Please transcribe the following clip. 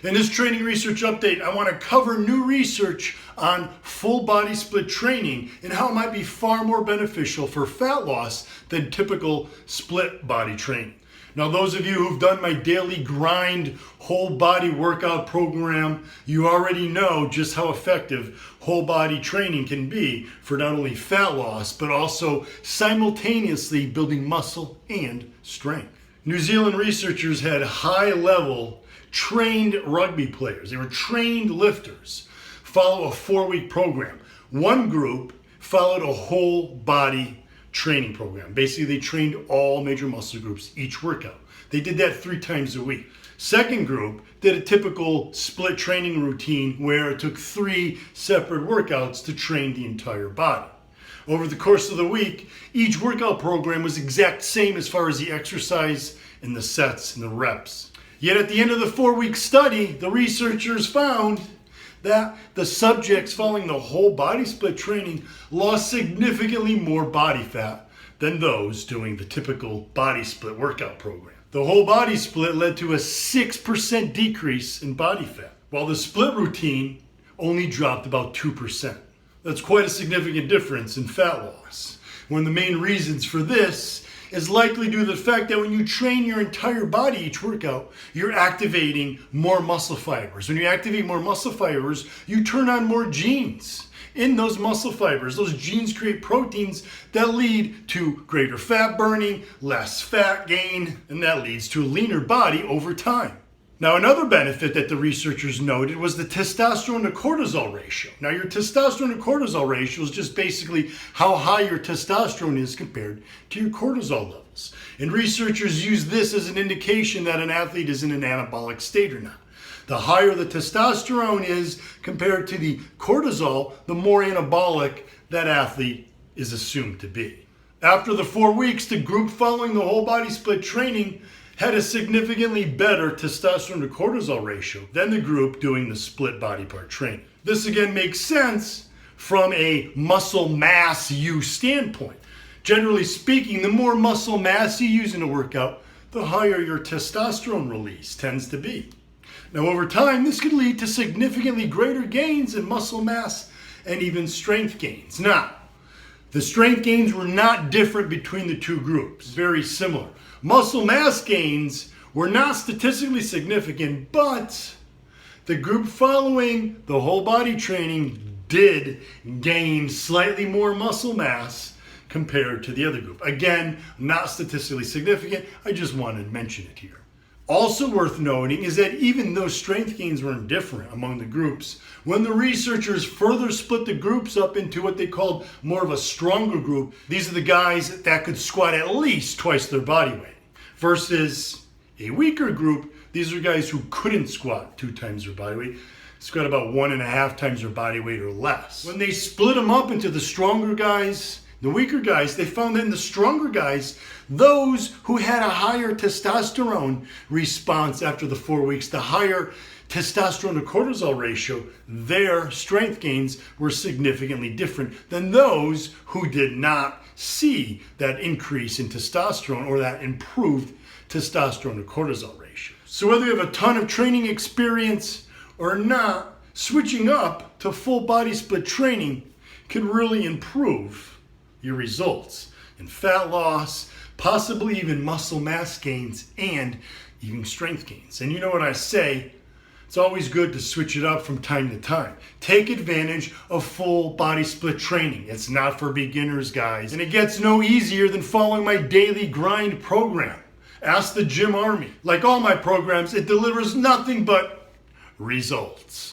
In this training research update, I want to cover new research on full body split training and how it might be far more beneficial for fat loss than typical split body training. Now, those of you who've done my daily grind whole body workout program, you already know just how effective whole body training can be for not only fat loss, but also simultaneously building muscle and strength. New Zealand researchers had high-level trained rugby players. They were trained lifters. Follow a 4-week program. One group followed a whole body training program. Basically, they trained all major muscle groups each workout. They did that 3 times a week. Second group did a typical split training routine where it took 3 separate workouts to train the entire body. Over the course of the week, each workout program was exact same as far as the exercise and the sets and the reps. Yet at the end of the 4-week study, the researchers found that the subjects following the whole body split training lost significantly more body fat than those doing the typical body split workout program. The whole body split led to a 6% decrease in body fat, while the split routine only dropped about 2%. That's quite a significant difference in fat loss. One of the main reasons for this is likely due to the fact that when you train your entire body each workout, you're activating more muscle fibers. When you activate more muscle fibers, you turn on more genes in those muscle fibers. Those genes create proteins that lead to greater fat burning, less fat gain, and that leads to a leaner body over time. Now, another benefit that the researchers noted was the testosterone to cortisol ratio. Now, your testosterone to cortisol ratio is just basically how high your testosterone is compared to your cortisol levels. And researchers use this as an indication that an athlete is in an anabolic state or not. The higher the testosterone is compared to the cortisol, the more anabolic that athlete is assumed to be. After the 4 weeks, the group following the whole body split training had a significantly better testosterone to cortisol ratio than the group doing the split body part training. This again makes sense from a muscle mass use standpoint. Generally speaking, the more muscle mass you use in a workout, the higher your testosterone release tends to be. Now, over time, this could lead to significantly greater gains in muscle mass and even strength gains. Now, the strength gains were not different between the two groups, very similar. Muscle mass gains were not statistically significant, but the group following the whole body training did gain slightly more muscle mass compared to the other group. Again, not statistically significant. I just wanted to mention it here. Also worth noting is that even though strength gains were different among the groups, when the researchers further split the groups up into what they called more of a stronger group, these are the guys that could squat at least twice their body weight, versus a weaker group, these are guys who couldn't squat 2 times their body weight, squat about 1.5 times their body weight or less. When they split them up into the stronger guys, the weaker guys, they found that in the stronger guys, those who had a higher testosterone response after the 4 weeks, the higher testosterone to cortisol ratio, their strength gains were significantly different than those who did not see that increase in testosterone or that improved testosterone to cortisol ratio. So whether you have a ton of training experience or not, switching up to full body split training can really improve your results in fat loss, possibly even muscle mass gains, and even strength gains. And you know what I say, it's always good to switch it up from time to time. Take advantage of full body split training. It's not for beginners, guys. And it gets no easier than following my daily grind program. Ask the Gym Army. Like all my programs, it delivers nothing but results.